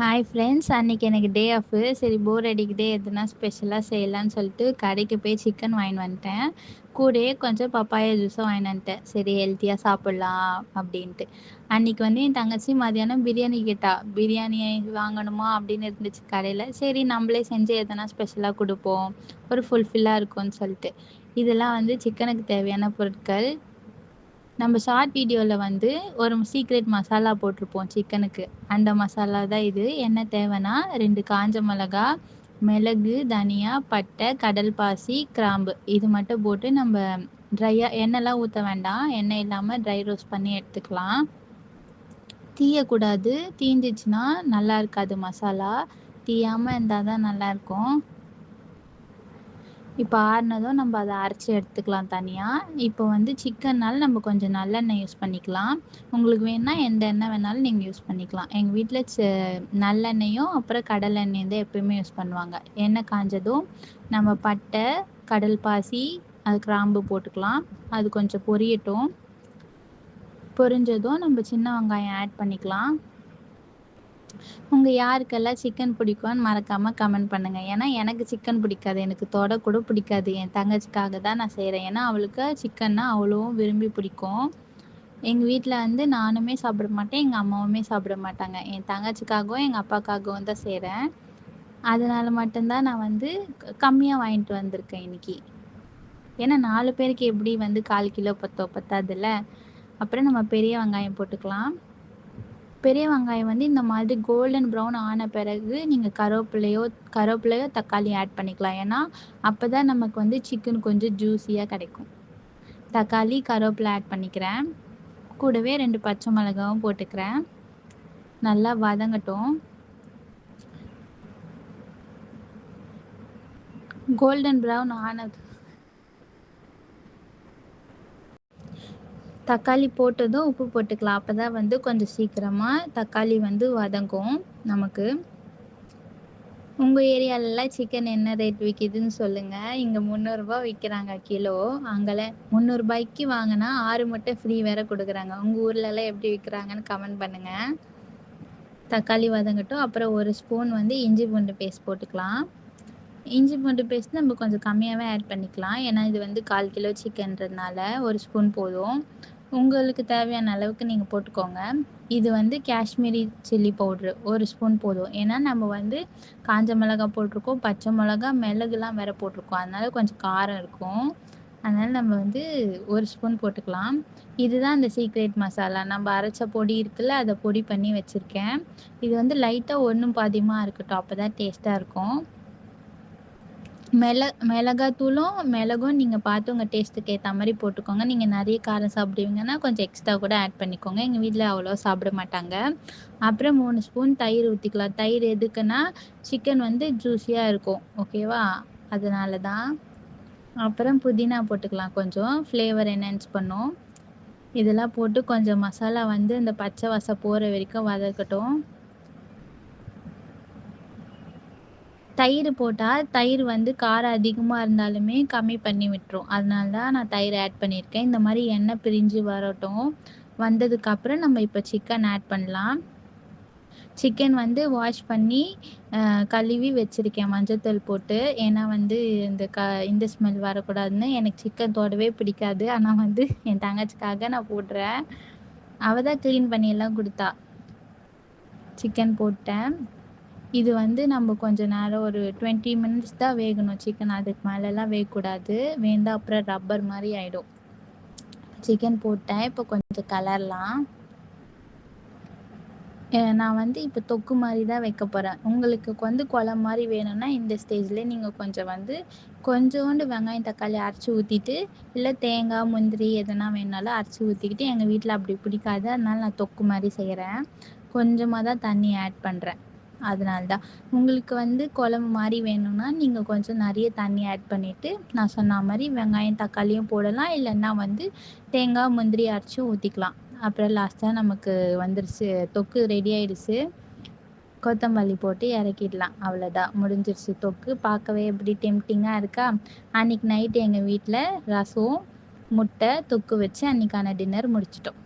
Hi friends, அன்னைக்கு எனக்கு டே off. சரி போர் அடிக்குதே, எதுனா ஸ்பெஷலாக செய்யலான்னு சொல்லிட்டு கடைக்கு போய் சிக்கன் வாங்கின்னு வந்துட்டேன். கூடயே கொஞ்சம் பப்பாயா ஜூஸும் வாங்கின்னு வந்துட்டேன். சரி ஹெல்த்தியாக சாப்பிட்லாம் அப்படின்ட்டு. அன்னைக்கு வந்து என் தங்கச்சி மதியானம் பிரியாணி கேட்டா. பிரியாணி வாங்கணுமா அப்படின்னு இருந்துச்சு கடையில். சரி நம்மளே செஞ்சு எதனா ஸ்பெஷலாக கொடுப்போம், ஒரு ஃபுல்ஃபில்லாக இருக்கும்னு சொல்லிட்டு. இதெல்லாம் வந்து சிக்கனுக்கு தேவையான பொருட்கள். நம்ம ஷார்ட் வீடியோவில் வந்து ஒரு சீக்ரெட் மசாலா போட்டிருப்போம் சிக்கனுக்கு. அந்த மசாலா தான் இது. என்ன தேவைன்னா 2 காஞ்ச மிளகா, மிளகு, தனியா, பட்டை, கடல் பாசி, கிராம்பு இது மட்டும் போட்டு நம்ம ட்ரையாக எண்ணெய்லாம் ஊற்ற வேண்டாம். எண்ணெய் இல்லாமல் ட்ரை ரோஸ்ட் பண்ணி எடுத்துக்கலாம். தீயக்கூடாது. தீஞ்சிச்சுன்னா நல்லா இருக்காது மசாலா. தீயாமல் இருந்தால் தான் நல்லாயிருக்கும். இப்போ ஆறுனதும் நம்ம அதை அரைச்சி எடுத்துக்கலாம் தனியாக. இப்போ வந்து சிக்கன்னால் நம்ம கொஞ்சம் நல்லெண்ணெய் யூஸ் பண்ணிக்கலாம். உங்களுக்கு வேணுன்னா எந்த எண்ணெய் வேணாலும் நீங்கள் யூஸ் பண்ணிக்கலாம். எங்கள் வீட்டில் நல்லெண்ணெயும் அப்புறம் கடலெண்ணெயும் தான் எப்பயுமே யூஸ் பண்ணுவாங்க. எண்ணெய் காஞ்சதும் நம்ம பட்டை, கடல் பாசி, அது கிராம்பு போட்டுக்கலாம். அது கொஞ்சம் பொரியட்டும். பொரிஞ்சதும் நம்ம சின்ன வெங்காயம் ஆட் பண்ணிக்கலாம். உங்கள் யாருக்கெல்லாம் சிக்கன் பிடிக்கும்னு மறக்காமல் கமெண்ட் பண்ணுங்கள். ஏன்னா எனக்கு சிக்கன் பிடிக்காது, எனக்கு தொட கூட பிடிக்காது. என் தங்கச்சிக்காக தான் நான் செய்கிறேன். ஏன்னா அவளுக்கு சிக்கன்னா அவ்வளோ விரும்பி பிடிக்கும். எங்கள் வீட்டில் வந்து நானுமே சாப்பிட மாட்டேன், எங்கள் அம்மாவுமே சாப்பிட மாட்டாங்க. என் தங்கச்சிக்காகவும் எங்கள் அப்பாக்காகவும் தான் செய்கிறேன். அதனால மட்டும்தான் நான் வந்து கம்மியாக வாங்கிட்டு வந்திருக்கேன் இன்னைக்கு. ஏன்னா 4 பேருக்கு எப்படி வந்து 1/4 கிலோ பத்தாதுல்ல. அப்புறம் நம்ம பெரிய வெங்காயம் போட்டுக்கலாம். பெரிய வெங்காயம் வந்து இந்த மாதிரி கோல்டன் ப்ரௌன் ஆன பிறகு நீங்கள் கருவேப்பிலையோ தக்காளி ஆட் பண்ணிக்கலாம். ஏன்னா அப்போ தான் நமக்கு வந்து சிக்கன் கொஞ்சம் ஜூஸியாக கிடைக்கும். தக்காளி, கருவேப்பிலை ஆட் பண்ணிக்கிறேன். கூடவே 2 பச்சை மிளகாவும் போட்டுக்கிறேன். நல்லா வதங்கட்டும். கோல்டன் ப்ரௌன் ஆனது தக்காளி போட்டதும் உப்பு போட்டுக்கலாம். அப்போ தான் வந்து கொஞ்சம் சீக்கிரமாக தக்காளி வந்து வதங்கும் நமக்கு. உங்கள் ஏரியாலலாம் சிக்கன் என்ன ரேட் விற்கிதுன்னு சொல்லுங்கள். இங்கே 300 ரூபா விற்கிறாங்க கிலோ. அங்கெல்லாம் 300 ரூபாய்க்கு வாங்கினா 6 முட்டை ஃப்ரீ வேறு கொடுக்குறாங்க. உங்கள் ஊர்லலாம் எப்படி விற்கிறாங்கன்னு கமெண்ட் பண்ணுங்கள். தக்காளி வதங்கட்டும். அப்புறம் 1 ஸ்பூன் வந்து இஞ்சி பூண்டு பேஸ்ட் போட்டுக்கலாம். இஞ்சி பூண்டு பேஸ்ட் நம்ம கொஞ்சம் கம்மியாகவே ஆட் பண்ணிக்கலாம். ஏன்னா இது வந்து 1/4 கிலோ சிக்கன்றதுனால 1 ஸ்பூன் போதும். உங்களுக்கு தேவையான அளவுக்கு நீங்கள் போட்டுக்கோங்க. இது வந்து காஷ்மீரி சில்லி பவுட்ரு 1 ஸ்பூன் போதும். ஏன்னா நம்ம வந்து காஞ்ச மிளகா போட்டிருக்கோம், பச்சை மிளகா, மிளகுலாம் வேறு போட்டிருக்கோம். அதனால கொஞ்சம் காரம் இருக்கும். அதனால் நம்ம வந்து 1 ஸ்பூன் போட்டுக்கலாம். இதுதான் அந்த சீக்ரெட் மசாலா. நம்ம அரைச்ச பொடி இருக்குல்ல, அதை பொடி பண்ணி வச்சுருக்கேன். இது வந்து லைட்டாக ஒன்றும் பாதியமாக இருக்கட்டும், அப்போ தான் டேஸ்ட்டாக இருக்கும். மிளகும் நீங்கள் பார்த்து உங்கள் டேஸ்ட்டுக்கு ஏற்ற மாதிரி போட்டுக்கோங்க. நீங்கள் நிறைய காரம் சாப்பிடுவீங்கன்னா கொஞ்சம் எக்ஸ்ட்ரா கூட ஆட் பண்ணிக்கோங்க. எங்கள் வீட்டில் அவ்வளோ சாப்பிட மாட்டாங்க. அப்புறம் 3 ஸ்பூன் தயிர் ஊற்றிக்கலாம். தயிர் எதுக்குன்னா சிக்கன் வந்து ஜூஸியாக இருக்கும், ஓகேவா? அதனால தான். அப்புறம் புதினா போட்டுக்கலாம், கொஞ்சம் ஃப்ளேவர் என்ஹான்ஸ் பண்ணும். இதெல்லாம் போட்டு கொஞ்சம் மசாலா வந்து இந்த பச்சை வாசம் போகிற வரைக்கும் வதக்கட்டும். தயிர் போட்டால் தயிர் வந்து காரம் அதிகமாக இருந்தாலுமே கம்மி பண்ணி விட்டுரும். அதனால தான் நான் தயிர் ஆட் பண்ணியிருக்கேன். இந்த மாதிரி எண்ணெய் பிரிஞ்சு வரட்டும். வந்ததுக்கப்புறம் நம்ம இப்போ சிக்கன் ஆட் பண்ணலாம். சிக்கன் வந்து வாஷ் பண்ணி கழுவி வச்சுருக்கேன் மஞ்சத்தூள் போட்டு. ஏன்னா வந்து இந்த ஸ்மெல் வரக்கூடாதுன்னு. எனக்கு சிக்கன் தொடவே பிடிக்காது. ஆனால் வந்து என் தங்கச்சிக்காக நான் போடுறேன். அவள் தான் க்ளீன் பண்ணியெல்லாம் கொடுத்தா. சிக்கன் போட்டேன். இது வந்து நம்ம கொஞ்ச நேரம் ஒரு 20 மினிட்ஸ் தான் வேகணும் சிக்கன். அதுக்கு மேலெலாம் வேகக்கூடாது. வேந்தால் அப்புறம் ரப்பர் மாதிரி ஆகிடும். சிக்கன் போட்டேன். இப்போ கொஞ்சம் கலரலாம். நான் வந்து இப்போ தொக்கு மாதிரி தான் வைக்க போகிறேன். உங்களுக்கு வந்து குழம்பு மாதிரி வேணும்னா இந்த ஸ்டேஜ்லேயே நீங்கள் கொஞ்சம் வந்து கொஞ்சோண்டு வெங்காயம் தக்காளி அரைச்சி ஊற்றிட்டு, இல்லை தேங்காய் முந்திரி எதனா வேணாலும் அரைச்சி ஊற்றிக்கிட்டு, எங்கள் வீட்டில் அப்படி பிடிக்காது. அதனால நான் தொக்கு மாதிரி செய்கிறேன். கொஞ்சமாக தான் தண்ணி ஆட் பண்ணுறேன். அதனால தான். உங்களுக்கு வந்து குழம்பு மாதிரி வேணும்னா நீங்கள் கொஞ்சம் நிறைய தண்ணி ஆட் பண்ணிவிட்டு நான் சொன்ன மாதிரி வெங்காயம் தக்காளியும் போடலாம். இல்லைன்னா வந்து தேங்காய் முந்திரி அரைச்சும் ஊற்றிக்கலாம். அப்புறம் லாஸ்ட்டாக நமக்கு வந்துருச்சு, தொக்கு ரெடி ஆயிடுச்சு. கொத்தமல்லி போட்டு இறக்கிடலாம். அவ்வளோதான், முடிஞ்சிருச்சு தொக்கு. பார்க்கவே எப்படி டெம்ப்டிங்காக இருக்கா? அன்றைக்கி நைட்டு எங்கள் வீட்டில் ரசம், முட்டை, தொக்கு வச்சு அன்றைக்கான டின்னர் முடிச்சிட்டோம்.